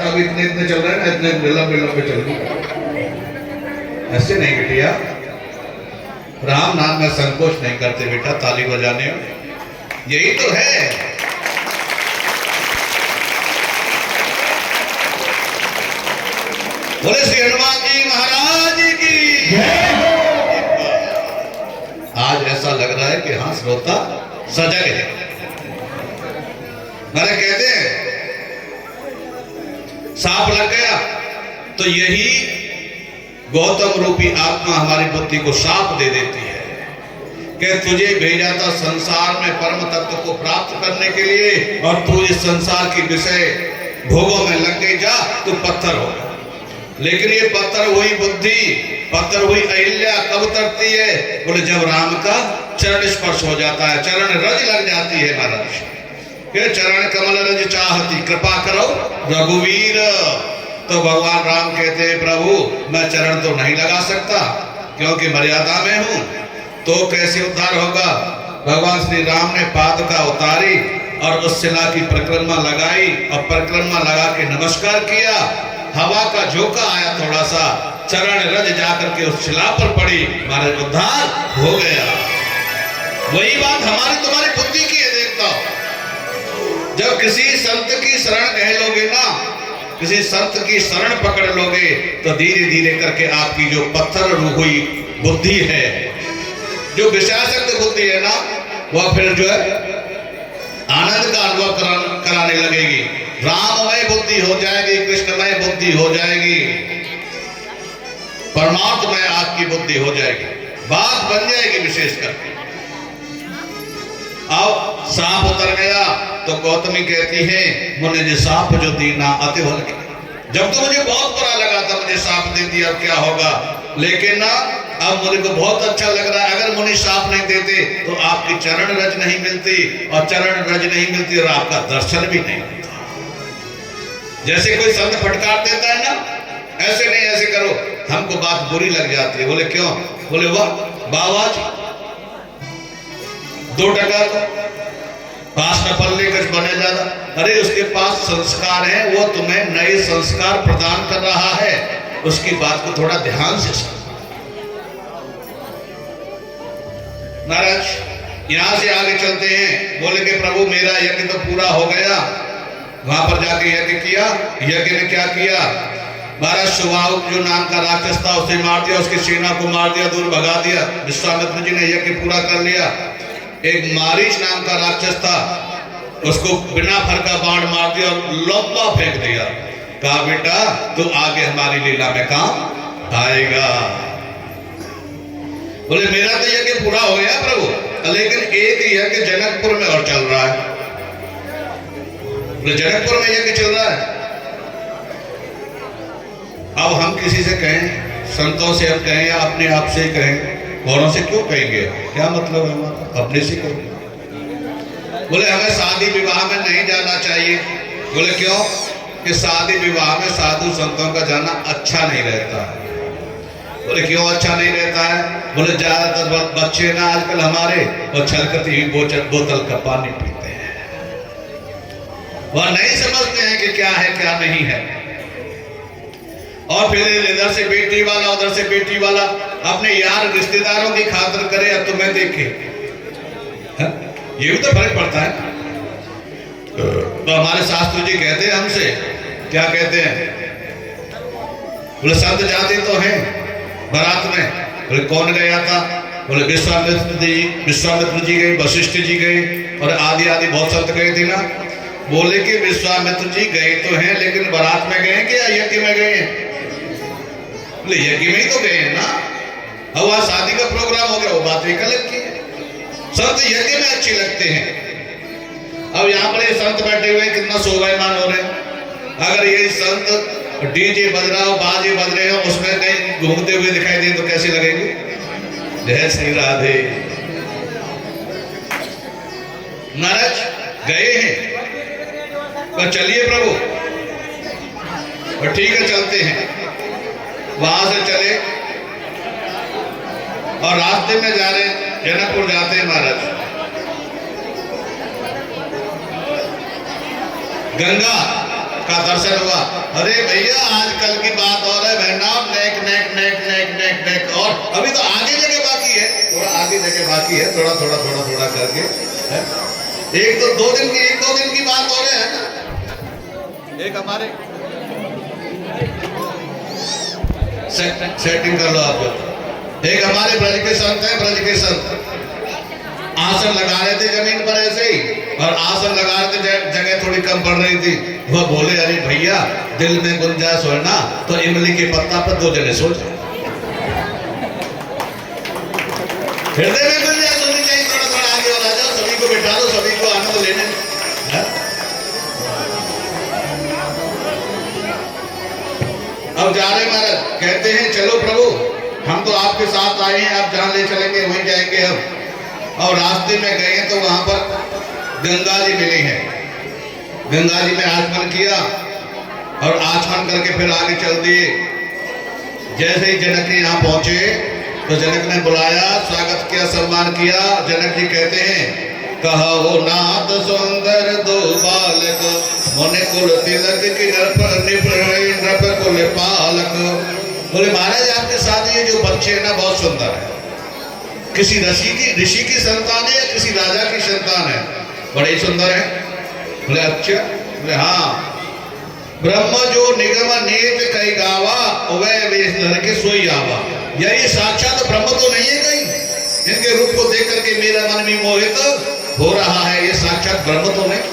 तो अभी इतने इतने चल रहे हैं ना, इतने लंबे लंबे चल रहे, ऐसे नहीं बेटिया। राम नाम में संकोच नहीं करते बेटा, ताली बजाने में, यही तो है। बोले श्री हनुमान जी महाराज की। आज ऐसा लग रहा है कि हाँ श्रोता सजग है। मैंने कहते हैं सांप लग गया तो यही गौतम रूपी आत्मा हमारी बुद्धि को साप दे देती है कि तुझे भेजा था संसार में परम तत्व को प्राप्त करने के लिए, और तू इस संसार की विषय भोगों में लग गई, जा तू पत्थर होगा। लेकिन ये पत्थर हुई बुद्धि, पत्थर हुई अहिल्या कब तरती है? बोले जब राम का चरण स्पर्श हो जाता है, चरण रज लग जाती है महाराज। फिर चरण कमल रज चाहती, कृपा करो रघुवीर। तो भगवान राम कहते हैं प्रभु मैं चरण तो नहीं लगा सकता क्योंकि मर्यादा में हूं, तो कैसे उद्धार होगा? भगवान श्री राम ने पादुका उतारी और उस शिला की परिक्रमा लगाई और परिक्रमा लगा के नमस्कार किया। हवा का झोंका आया थोड़ा सा, चरण रज जाकर के उस शिला पर पड़ी, हमारा उद्धार हो गया। वही बात हमारी तुम्हारी बुद्धि की है। देखता जब किसी संत की शरण कह लोगे ना, किसी संत की शरण पकड़ लोगे तो धीरे धीरे करके आपकी जो पत्थर हुई बुद्धि है, जो विषयासक्त बुद्धि है ना, वह फिर जो है आनंद का अनुभव कराने लगेगी। राममय बुद्धि हो जाएगी, कृष्णमय बुद्धि हो जाएगी, परमात्मय आपकी बुद्धि हो जाएगी, बात बन जाएगी विशेष करके। अब सांप उतर गया तो गौतमी कहती है मुझे जो सांप जो दीना अति भल। जब तो मुझे बहुत बुरा लगा था, मुझे सांप दे दिया, अब क्या होगा? लेकिन ना अब मुझे को बहुत अच्छा लग रहा है। अगर मुझे सांप नहीं देते तो आपकी चरण रज नहीं मिलती, और चरण रज नहीं मिलती और आपका दर्शन भी नहीं मिलता। जैसे कोई संत फटकार देता है ना, ऐसे नहीं, ऐसे करो, हमको बात बुरी लग जाती है। बोले क्यों? बोले वाह बाबा जी 2 टका पास न पल्ले कुछ बने ज्यादा। अरे उसके पास संस्कार है, वो तुम्हें नए संस्कार प्रदान कर रहा है, उसकी बात को थोड़ा ध्यान से सुनो। महाराज यहां से आगे चलते हैं। बोले कि प्रभु मेरा यज्ञ तो पूरा हो गया। वहां पर जाके यज्ञ किया। यज्ञ ने क्या किया? महाराज सुबाहुक जो नाम का राक्षस था उसे मार दिया, उसकी सेना को मार दिया, दूर भगा दिया। विश्वामित्र जी ने यज्ञ पूरा कर लिया। एक मारीच नाम का राक्षस था, उसको बिना फर का बाण मार दिया और लंबा फेंक दिया। कहा बेटा तू आगे हमारी लीला में काम आएगा। बोले मेरा तो यज्ञ पूरा हो गया प्रभु, लेकिन एक यज्ञ जनकपुर में और चल रहा है। बोले जनकपुर में यज्ञ चल रहा है। अब हम किसी से कहें, संतों से हम कहें या अपने आप से कहें, औरों से क्यों कहेंगे? क्या मतलब है हमारा? अपने से कहेंगे। बोले हमें शादी विवाह में नहीं जाना चाहिए। बोले क्यों? कि शादी विवाह में साधु संतों का जाना अच्छा नहीं रहता है। बोले क्यों अच्छा नहीं रहता है? बोले ज्यादातर बच्चे ना आजकल हमारे और छलकती हुई बोतल का पानी पीते हैं, वह नहीं समझते हैं कि क्या है क्या नहीं है। और फिर इधर से बेटी वाला उधर से बेटी वाला अपने यार रिश्तेदारों की खातिर करे या तुम्हें देखे, ये भी तो फर्क पड़ता है। तो हमारे शास्त्र जी कहते हैं हमसे, क्या कहते हैं? बोले संत जाते तो हैं बारात में। बोले कौन गया था? बोले विश्वामित्र जी गए, वशिष्ठ जी गए और आदि आदि बहुत संत गए थे ना। बोले कि विश्वामित्र जी गए तो हैं, लेकिन बारात में गए कि यज्ञ में गए हैं? बोले यज्ञ में ही तो गए हैं ना। अब वहां शादी का प्रोग्राम हो गया, वो बात एक अलग की है। संत यज्ञ में अच्छे लगते हैं। अब यहाँ पर ये संत बैठे हुए कितना शोभायमान हो रहे हैं। अगर ये संत डीजे बज रहा हो, बाजे बज रहे हो, उसमें कहीं घूमते हुए दिखाई दे तो कैसे लगेंगे? जय श्री राधे। महाराज गए हैं पर चलिए प्रभु, और ठीक है चलते हैं। वहां से चले और रास्ते में जा रहे जनकपुर जाते हैं महाराज। गंगा का दर्शन हुआ। अरे भैया आजकल की बात और है बहना, नेक नेक नेक नेक नेक नेक, और अभी तो आगे जगह बाकी है, थोड़ा आगे जगह बाकी है, थोड़ा थोड़ा थोड़ा थोड़ा करके है? एक तो 2 दिन की 1-2 दिन की बात हो रहे है ना। एक हमारे सेटिंग कर लो आप। एक हमारे ब्रज के संत हैं, ब्रज के संत आसन लगा रहे थे जमीन पर ऐसे ही, और आसन लगा रहे थे, जगह थोड़ी कम पड़ रही थी। वह बोले अरे भैया दिल में गुंजाइश हो ना तो इमली के पत्ता पर 2 जने सो जाए। हृदय में गुंजाइश होनी चाहिए, थोड़ा थोड़ा आगे और आ जाओ, सभी को बिठा दो, सभी को आनंद लेने है? अब जा रहे महाराज, कहते हैं चलो प्रभु हम तो आपके साथ आए हैं, आप जहां ले चलेंगे वहीं जाएंगे हम। और रास्ते में गए तो वहां पर गंगा जी मिली है। गंगा जी में आचमन किया और आचमन करके फिर आगे चल दिए। जैसे ही जनक जी यहाँ पहुंचे तो जनक ने बुलाया, स्वागत किया, सम्मान किया। जनक जी कहते हैं कहो नाथ सुंदर 2 बालक, मुनि कुल तिलक की नृप कुल पालक। बोले महाराज आपके साथ ये जो बच्चे हैं ना बहुत सुंदर है, किसी ऋषि की संतान है या किसी राजा की संतान है, बड़े सुंदर है। बोले अच्छा, बोले हाँ। ब्रह्म जो निगम नेत कई गावा, वह वेश धर के सोई आवा। या ये साक्षात ब्रह्म तो नहीं है कहीं? इनके रूप को देख करके मेरा मन भी मोहित हो रहा है, ये साक्षात ब्रह्म तो नहीं?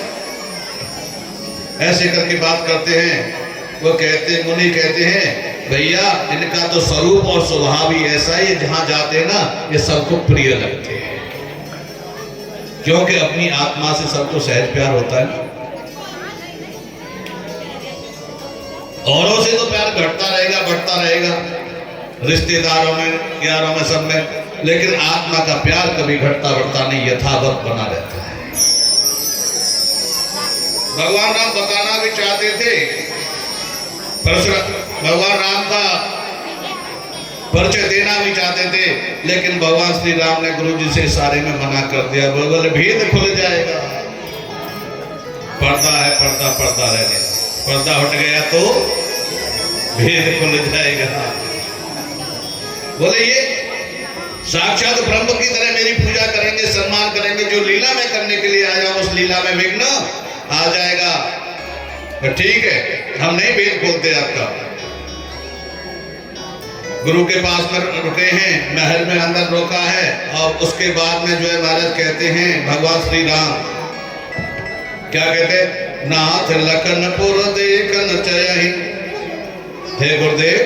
ऐसे करके बात करते हैं। वो कहते, मुनि कहते हैं भैया इनका तो स्वरूप और स्वभाव ही ऐसा है, जहां जाते हैं ना ये सबको प्रिय लगते हैं, क्योंकि अपनी आत्मा से सबको सहज प्यार होता है। औरों से तो प्यार घटता रहेगा, बढ़ता रहेगा, रिश्तेदारों में, यारों में, सब में, लेकिन आत्मा का प्यार कभी घटता बढ़ता नहीं, यथावत बना रहता है। भगवान राम बताना भी चाहते थे, भगवान राम का परिचय देना भी चाहते थे, लेकिन भगवान श्री राम ने गुरु जी से सारे में मना कर दिया। बोले भेद खुल जाएगा, पर्दा है, पर्दा पर्दा रहने, पर्दा हट गया तो भेद खुल जाएगा। बोले ये साक्षात ब्रह्म की तरह मेरी पूजा करेंगे, सम्मान करेंगे, जो लीला में करने के लिए आया उस लीला में विघ्न आ जाएगा। तो ठीक है, हम नहीं भेद खोलते आपका। गुरु के पास में रुके हैं, महल में अंदर रोका है, और उसके बाद में जो है महाराज कहते हैं भगवान श्री राम क्या कहते, नाथ लखनपुर देखन चयहि। हे गुरुदेव,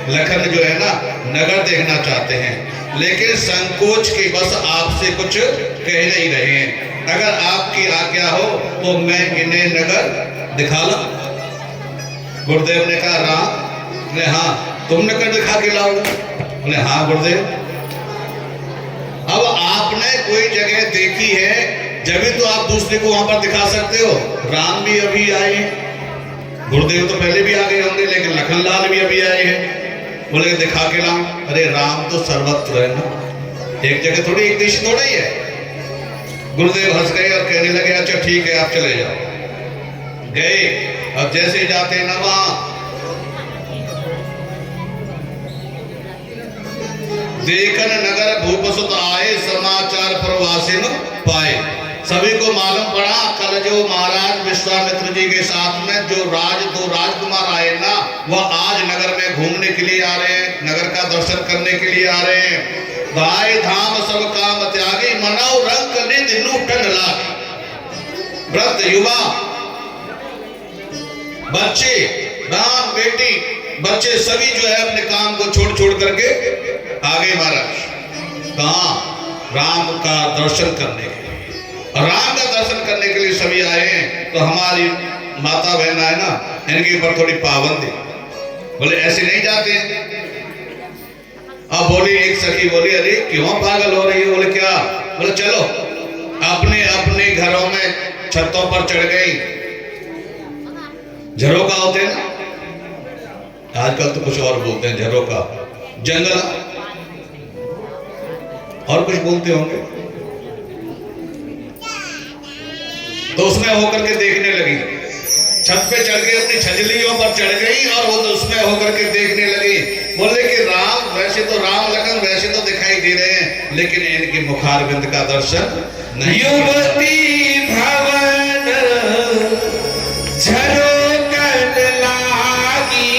लखन जो है ना नगर देखना चाहते हैं, लेकिन संकोच के बस आपसे कुछ कह नहीं रहे हैं। अगर आपकी आज्ञा हो तो मैं इन्हें नगर दिखा ला। गुरुदेव ने कहा राम, बोले हाँ तुम नगर दिखा के लाओगे? बोले हाँ गुरुदेव। अब आपने कोई जगह देखी है जब तो आप दूसरे को वहां पर दिखा सकते हो। राम भी अभी आए, गुरुदेव तो पहले भी आ गए होंगे, लेकिन लखनलाल भी अभी आए हैं। बोले दिखा के लाओ। अरे राम तो सर्वत्र है ना, एक जगह थोड़ी, एक देश थोड़ा ही है। गुरुदेव हंस गए और कहने लगे अच्छा ठीक है आप चले जाओ। गए, अब जैसे जाते ना वहां देखन नगर भूपसुत आए, समाचार प्रवासिन पाए। सभी को मालूम पड़ा कल जो महाराज विश्वामित्र जी के साथ में जो दो राजकुमार आए ना, वह आज नगर में घूमने के लिए आ रहे हैं, नगर का दर्शन करने के लिए आ रहे हैं। भाई धाम सब काम त्यागी, मनाओ रंग निधि लूटन लागे। वृद्ध युवा बच्चे, राम बेटी, बच्चे सभी जो है अपने काम को छोड़ छोड़ करके आगे महाराज कहा राम का दर्शन करने के लिए। और राम का दर्शन करने के लिए सभी आए हैं। तो हमारी माता बहन है ना, इनके ऊपर थोड़ी पाबंदी। बोले ऐसे नहीं जाते। अब बोली एक सखी बोली अरे क्यों पागल हो रही है? बोले क्या? बोले चलो अपने अपने घरों में छतों पर चढ़ गई। झरोका होते हैं ना, आजकल तो कुछ और बोलते हैं, झरोका, जंगला और कुछ बोलते होंगे। तो उसमें होकर के देखने लगी। छत पे चढ़ गई, अपनी छजलियों पर चढ़ गई और वो तो उसमें होकर के देखने लगी। बोले कि राम, वैसे तो राम लखन वैसे तो दिखाई दे रहे हैं, लेकिन इनकी मुखारबिंद का दर्शन नहीं। युवती भवन झरोकन लागी,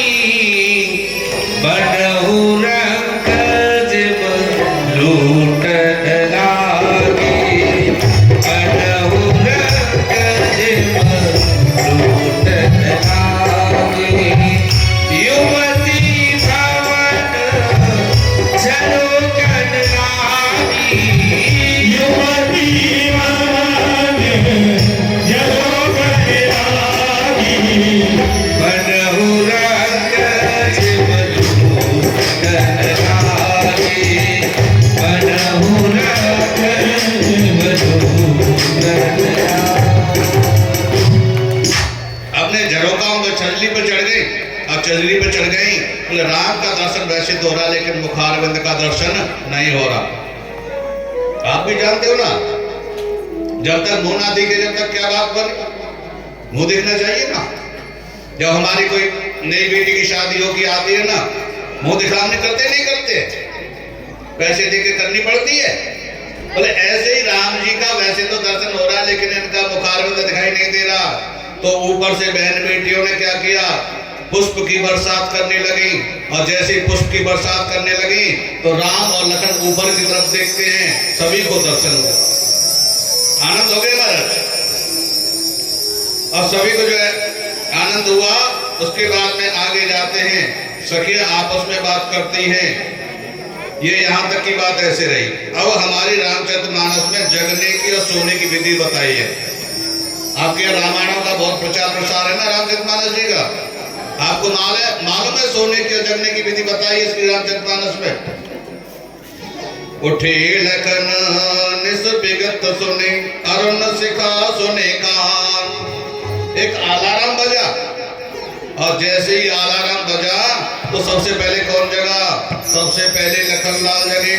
बनहु रंगज लूटन लागी, बनहु रंगज लूटन लागी। युवती भवन झरोकन लागी, युवती भवन झरोकन लागी, बनहु रंगज लूटन लागी, बनहु रंगज लूटन लागी। अपने झरोकाओं में छजली पर चढ़ गई। अब छजली पर चढ़ गई, बोले राम का दर्शन वैसे तो हो रहा, लेकिन मुखारबिंद का दर्शन नहीं हो रहा। आप भी जानते हो ना, जब तक मुंह ना दिखे जब तक क्या बात बने, मुंह दिखना चाहिए ना। जब हमारी कोई नई बेटी की शादी होगी आती है ना, मुंह दिखाने करते नहीं करते, पैसे देके करनी पड़ती है। बोले ऐसे ही राम जी का वैसे तो दर्शन हो रहा है, लेकिन इनका मुखारबिंद दिखाई नहीं दे रहा। तो ऊपर से बहन बेटियों ने क्या किया, पुष्प की बरसात करने लगी। और जैसे ही पुष्प की बरसात करने लगी तो राम और लखन ऊपर की तरफ देखते हैं, सभी को दर्शन हुआ। आनंद हो गया महाराज। और सभी को जो है आनंद हुआ। उसके बाद में आगे जाते हैं, सखियां आपस में बात करती हैं। ये यहाँ तक की बात ऐसे रही। अब हमारी रामचरितमानस में जगने की और सोने की विधि बताई है। आपके यहाँ रामायणों का बहुत प्रचार प्रसार है ना रामचरितमानस जी का। आपको मालूम है सोने की और जगने की विधि बताई है श्री रामचरितमानस में। उठे लखन निस विगत सुने, अरुण शिखा सुने कान। एक अलार्म बजा, और जैसे ही अलार्म बजा तो सबसे पहले कौन जगा? सबसे पहले लखनलाल जगे।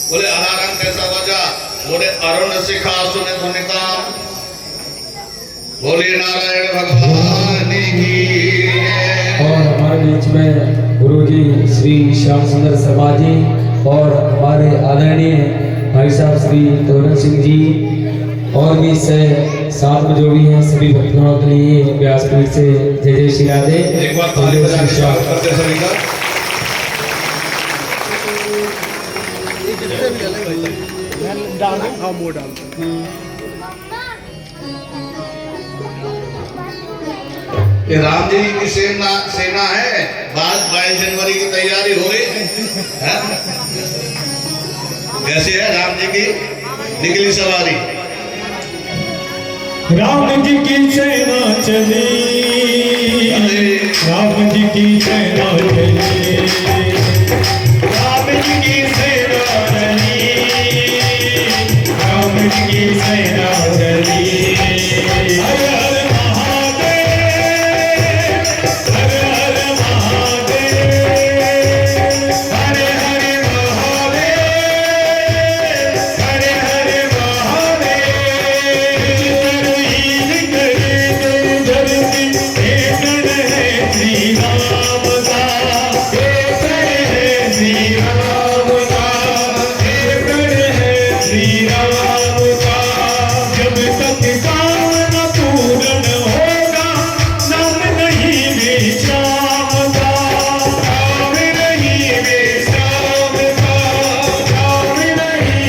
बोले अलार्म कैसा बजा? बोले अरुण शिखा सुने धुनि कान। बोले नारायण भगवान की। और हमारे बीच में गुरुजी श्री श्याम सुंदर शर्मा जी और हमारे आदरणीय भाई साहब श्री तोरण सिंह जी और भी से साथ में जो भी हैं सभी भक्तों के लिए व्यासपीठ से जय जय श्री राधे। एक बार ताली बजा के स्वागत करते हैं सभी का। ये राम जी की सेना है। 22 जनवरी की तैयारी हो रही है। कैसी है राम जी की निकली सवारी? राम जी की सेना चली, राम जी की सेना चली।